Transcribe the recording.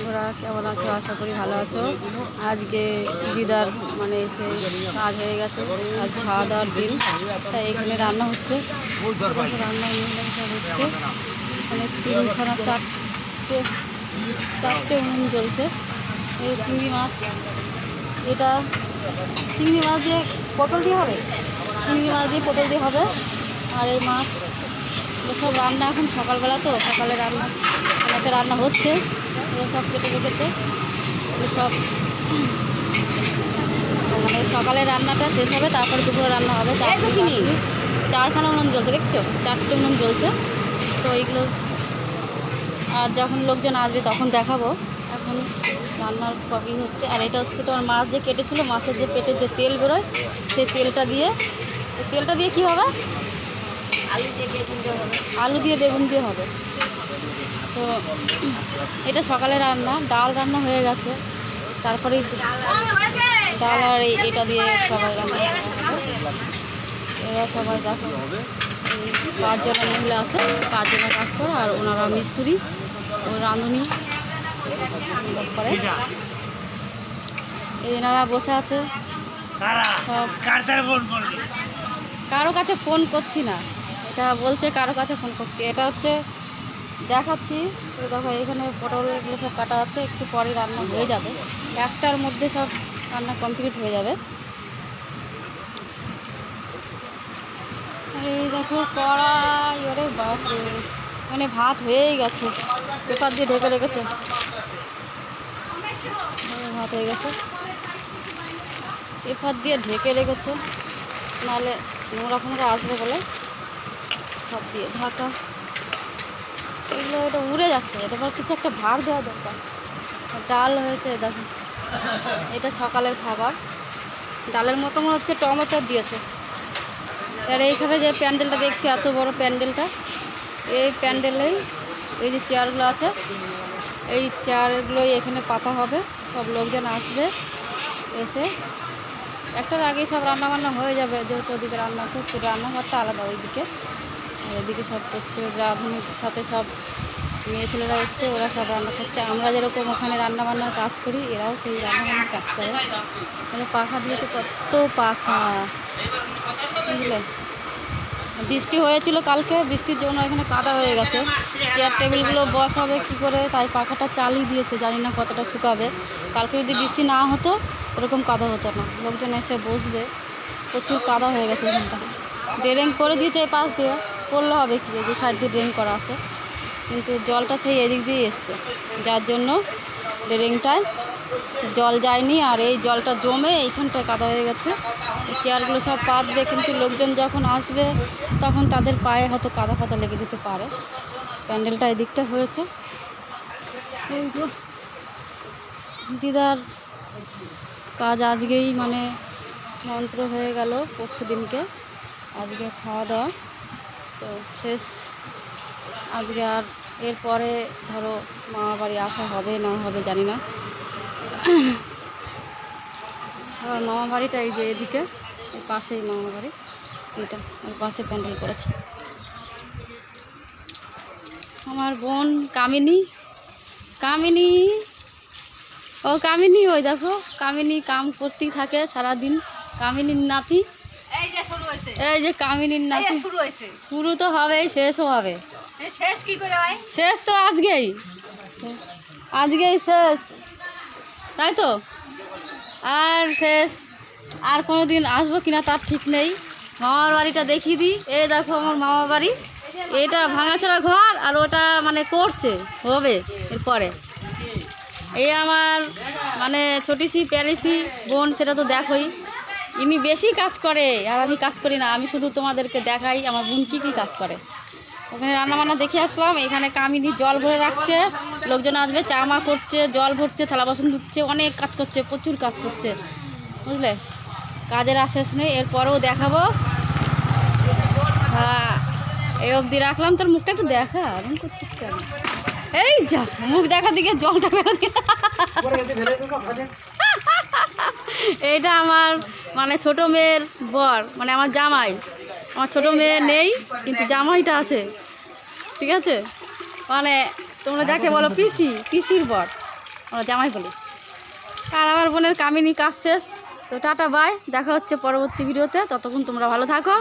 বন্ধুরা, কেমন আছো? আশা করি ভালো আছো। আজকে দিদার মানে এসে কাজ হয়ে গেছে, আজ খাওয়া দাওয়ার দিন, তাই এখানে রান্না হচ্ছে। রান্না সব হচ্ছে এখানে তিনখানা চারটে উনুন জ্বলছে। এই চিংড়ি মাছ, এটা চিংড়ি মাছ দিয়ে পটল দিয়ে হবে, চিংড়ি মাছ দিয়ে পটল দিয়ে হবে। আর এই মাছ সব রান্না এখন সকালবেলা, তো সকালে রান্না একটা রান্না হচ্ছে, ওরা সব কেটে রেখেছে। সব মানে সকালে রান্নাটা শেষ হবে, তারপরে দুপুরে রান্না হবে। চারখানা উনুন জ্বলছে, দেখছো? চারটে উনুন জ্বলছে। তো এইগুলো আর যখন লোকজন আসবে তখন দেখাবো। এখন রান্নার কপি হচ্ছে। আর এটা হচ্ছে তোমার মাছ যে কেটেছিল, মাছের যে পেটে যে তেল বেরোয়, সেই তেলটা দিয়ে কী হবে? আলু দিয়ে বেগুন দিয়ে হবে। তো এটা সকালে রান্না। ডাল রান্না হয়ে গেছে, তারপরে ডাল আর এটা দিয়ে সবাই রান্না। এরা সবাই দেখো, এই 5 জনের মহিলা আছে, 5 জনের কাজ করে, আর ওনারা মিস্ত্রি ও রাঁধুনি করে। এই এনারা বসে আছে সব। কারো কাছে ফোন করছি না, এটা বলছে কারো কাছে ফোন করছি। এটা হচ্ছে দেখাচ্ছি, দেখো এখানে পটল এগুলো সব কাটা আছে, একটু পরে রান্না হয়ে যাবে, 1টার মধ্যে সব রান্না কমপ্লিট হয়ে যাবে। আর এই দেখো কড়াই, ওরে বাপরে, মানে ভাত হয়েই গেছে, পেপার দিয়ে ঢেকে রেখেছে, ভাত হয়ে গেছে, পেপার দিয়ে ঢেকে রেখেছে, নাহলে নোংরা ফোংরা আসবে বলে সব দিয়ে ঢাকা। এগুলো এটা উড়ে যাচ্ছে, এটা পর কিছু একটা ভার দেওয়া দরকার। ডাল হয়েছে দেখো, এটা সকালের খাবার। ডালের মতো মনে হচ্ছে টমেটো দিয়েছে। আর এইখানে যে প্যান্ডেলটা দেখছি, এত বড় প্যান্ডেলটা, এই প্যান্ডেলেই এই যে চেয়ারগুলো আছে, এই চেয়ারগুলোই এখানে পাতা হবে। সব লোকজন আসবে, এসে 1টার আগেই সব রান্নাবান্না হয়ে যাবে, যেহেতু ওদিকে রান্না করছে, রান্নাঘরটা আলাদা ওইদিকে, আর এদিকে সব করছে রাঁধুনির সাথে সব মেয়ে ছেলেরা এসছে, ওরা সব রান্না করছে। আমরা যেরকম ওখানে রান্নাবান্নার কাজ করি, এরাও সেই রান্নাবান্নার কাজ করে। মানে পাখা দিয়েছে, কত পাখা, বুঝলে? বৃষ্টি হয়েছিল কালকে, বৃষ্টির জন্য এখানে কাদা হয়ে গেছে। চেয়ার টেবিলগুলো বসাবে কী করে, তাই পাখাটা চালিয়ে দিয়েছে, জানি না কতটা শুকাবে। কালকে যদি বৃষ্টি না হতো এরকম কাদা হতো না, লোকজন এসে বসবে। প্রচুর কাদা হয়ে গেছে এখানটা। ড্রেন করে দিয়েছে এই পাশ দিয়ে, করলে হবে কি, যে সাইড দিয়ে ড্রেন করা আছে, কিন্তু জলটা সেই এদিক দিয়ে এসছে, যার জন্য ড্রেনটায় জল যায়নি, আর এই জলটা জমে এইখানটায় কাদা হয়ে গেছে। এই চেয়ারগুলো সব পাতবে, কিন্তু লোকজন যখন আসবে তখন তাদের পায়ে হয়তো কাদা ফাদা লেগে যেতে পারে। প্যান্ডেলটা এদিকটা হয়েছে। এই যে দিদার কাজ আজকেই মানে মন্ত্র হয়ে গেল, পরশু দিনকে, আজকে খাওয়া দাওয়া তো শেষ। আজকে আর এরপরে ধরো মামা বাড়ি আসা হবে না হবে জানি না। আর মামা বাড়িটা এই যে এদিকে, এই পাশেই মামা বাড়ি, এটা ওর পাশে প্যান্ডেল করেছে। আমার বোন কামিনী, ও কামিনী, ওই দেখো কামিনী কাম করতেই থাকে সারাদিন। কামিনীর নাতি, এই যে কামিনীর নাতি। শুরু তো হবেই, শেষও হবে। শেষ কি করে হয়? শেষ তো আজকেই শেষ, তাই তো। আর শেষ, আর কোনো দিন আসবো কিনা তার ঠিক নেই। মামার বাড়িটা দেখিয়ে দিই, এই দেখো আমার মামা বাড়ি, এটা ভাঙাচোরা ঘর, আর ওটা মানে করছে, হবে এরপরে। এই আমার মানে ছোটিসি প্যারিসি বোন, সেটা তো দেখোই, ইনি বেশি কাজ করে, আর আমি কাজ করি না। আমি শুধু তোমাদেরকে দেখাই আমার বোন কী কী কাজ করে। ওখানে রান্নাবান্না দেখে আসলাম। এখানে কামিনী জল ভরে রাখছে, লোকজন আসবে, চামা করছে, জল ভরছে, থালা বাসন ধুচ্ছে, অনেক কাজ করছে, প্রচুর কাজ করছে, বুঝলে? কাজের আর শেষ নেই, এরপরেও দেখাবো। হ্যাঁ, এই অবধি রাখলাম। তোর মুখটা একটু দেখা, আমি করছিস কেন? এই যা, মুখ দেখা দিকে জলটা বেরো দিকে। এইটা আমার মানে ছোট মেয়ের বর, মানে আমার জামাই। আমার ছোট মেয়ে নেই, কিন্তু জামাইটা আছে, ঠিক আছে? মানে তোমরা যাকে বলো পিসির বর, আমরা জামাই বলি। আর আমার বোনের কামিনী কাজ শেষ। তো টাটা বাই, দেখা হচ্ছে পরবর্তী ভিডিওতে। ততক্ষণ তোমরা ভালো থাকো।